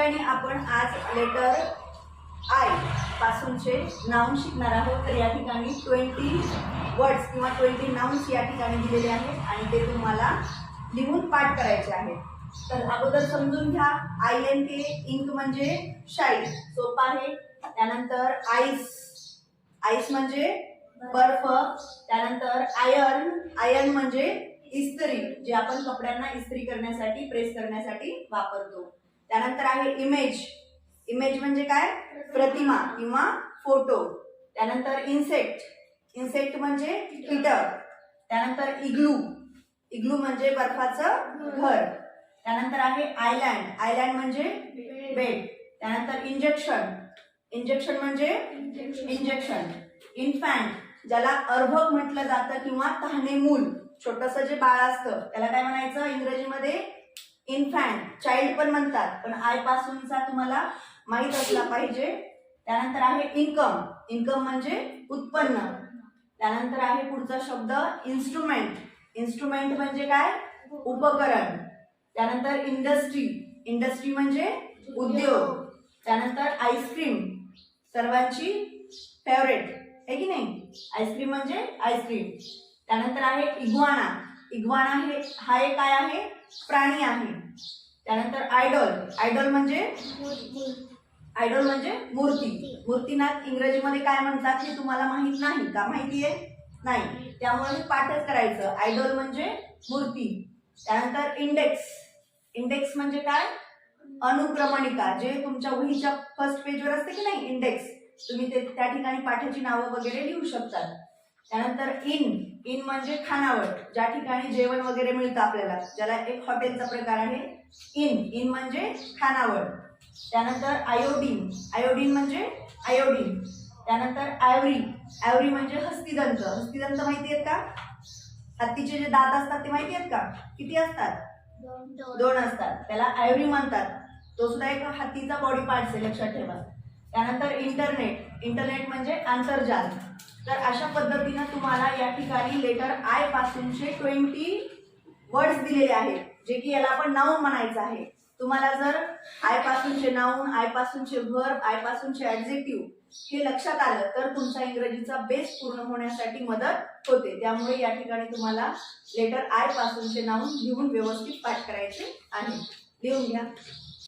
ठिकाणी आपण आज लेटर आय पासूनचे नाउन शिकणार आहोत। तर या ठिकाणी 20 वर्ड्स किंवा 20 नाउन्स या ठिकाणी दिलेले आहेत आणि ते तुम्हाला लिहून पाठ करायचे आहेत। तर अगोदर समजून घ्या, INK इंक म्हणजे शाई, सोपा आहे। त्यानंतर आईस, आईस म्हणजे बर्फ। त्यानंतर आयर्न, आयर्न म्हणजे इस्त्री, जे आपण कपड्यांना इस्त्री करण्यासाठी प्रेस करण्यासाठी वापरतो। त्यानंतर आहे इमेज, इमेज म्हणजे काय, प्रतिमा किंवा फोटो। त्यानंतर इन्सेक्ट, इन्सेक्ट म्हणजे कीटक। त्यानंतर इग्लू, इग्लू म्हणजे बर्फाचं घर। त्यानंतर आहे आयलँड, आयलँड म्हणजे बेट। त्यानंतर इंजेक्शन, इंजेक्शन म्हणजे इंजेक्शन। इन्फॅन्ट, ज्याला अर्भक म्हटलं जातं किंवा तहाने मूल, छोटस जे बाळ असतं त्याला काय म्हणायचं इंग्रजीमध्ये, इन्फॅन्ट। चाइल्ड पण म्हणतात, पण आय पासूनचा तुम्हाला माहित असला पाहिजे। त्यानंतर आहे इन्कम, इन्कम म्हणजे उत्पन्न। त्यानंतर आहे पुढचा शब्द इन्स्ट्रुमेंट, इन्स्ट्रुमेंट म्हणजे काय, उपकरण। त्यानंतर इंडस्ट्री, इंडस्ट्री म्हणजे उद्योग। त्यानंतर आईस्क्रीम, सर्वांची फेवरेट आहे की नाही, आईस्क्रीम म्हणजे आईस्क्रीम। त्यानंतर आहे इग्वाना, इग्वाना हे हा एक काय आहे, प्राणी आहे। त्यानंतर आयडॉल, आयडॉल म्हणजे आयडॉल म्हणजे मूर्ती, मूर्तीनाथ इंग्रजीमध्ये काय म्हणतात हे तुम्हाला माहित नाही का, माहिती आहे नाही, त्यामुळे पाठच करायचं, आयडॉल म्हणजे मूर्ती। त्यानंतर इंडेक्स, इंडेक्स म्हणजे काय, अनुक्रमणिका, जे तुमच्या वहीच्या फर्स्ट पेजवर असते की नाही इंडेक्स, तुम्ही ते त्या ठिकाणी पाठाची नावं वगैरे लिहू शकतात। त्यानंतर इन, इन म्हणजे खानावळ, ज्या ठिकाणी जेवण वगैरे मिळतं आपल्याला, ज्याला एक हॉटेलचा प्रकार आहे इन, इन म्हणजे खानावळ। त्यानंतर आयोडीन, आयोडीन म्हणजे आयोडीन। त्यानंतर आयव्हरी, आयव्हरी म्हणजे हस्तिदंत, हस्तिदंत माहिती आहेत का, हत्तीचे जे दात असतात ते माहिती आहेत का, किती असतात, दोन असतात, त्याला आयव्हरी म्हणतात, तो सुद्धा एक हत्तीचा बॉडी पार्ट आहे, लक्षात ठेवा। त्यानंतर इंटरनेट, इंटरनेट म्हणजे आंतरजाल। तर अशा पद्धतीने तुम्हाला या ठिकाणी लेटर आय पासूनचे 20 वर्ड्स दिलेले आहेत, जे की याला आपण नाउन म्हणायचं आहे। तुम्हाला जर आय पासूनचे नाउन, आय पासूनचे व्हर्ब, आय पासूनचे ऍडजेक्टिव्ह हे लक्षात आलं तर तुमचा इंग्रजीचा बेस पूर्ण होण्यासाठी मदत होते। त्यामुळे या ठिकाणी तुम्हाला लेटर आय पासूनचे नाउन लिहून व्यवस्थित पाठ करायचे आहे, लिहून घ्या।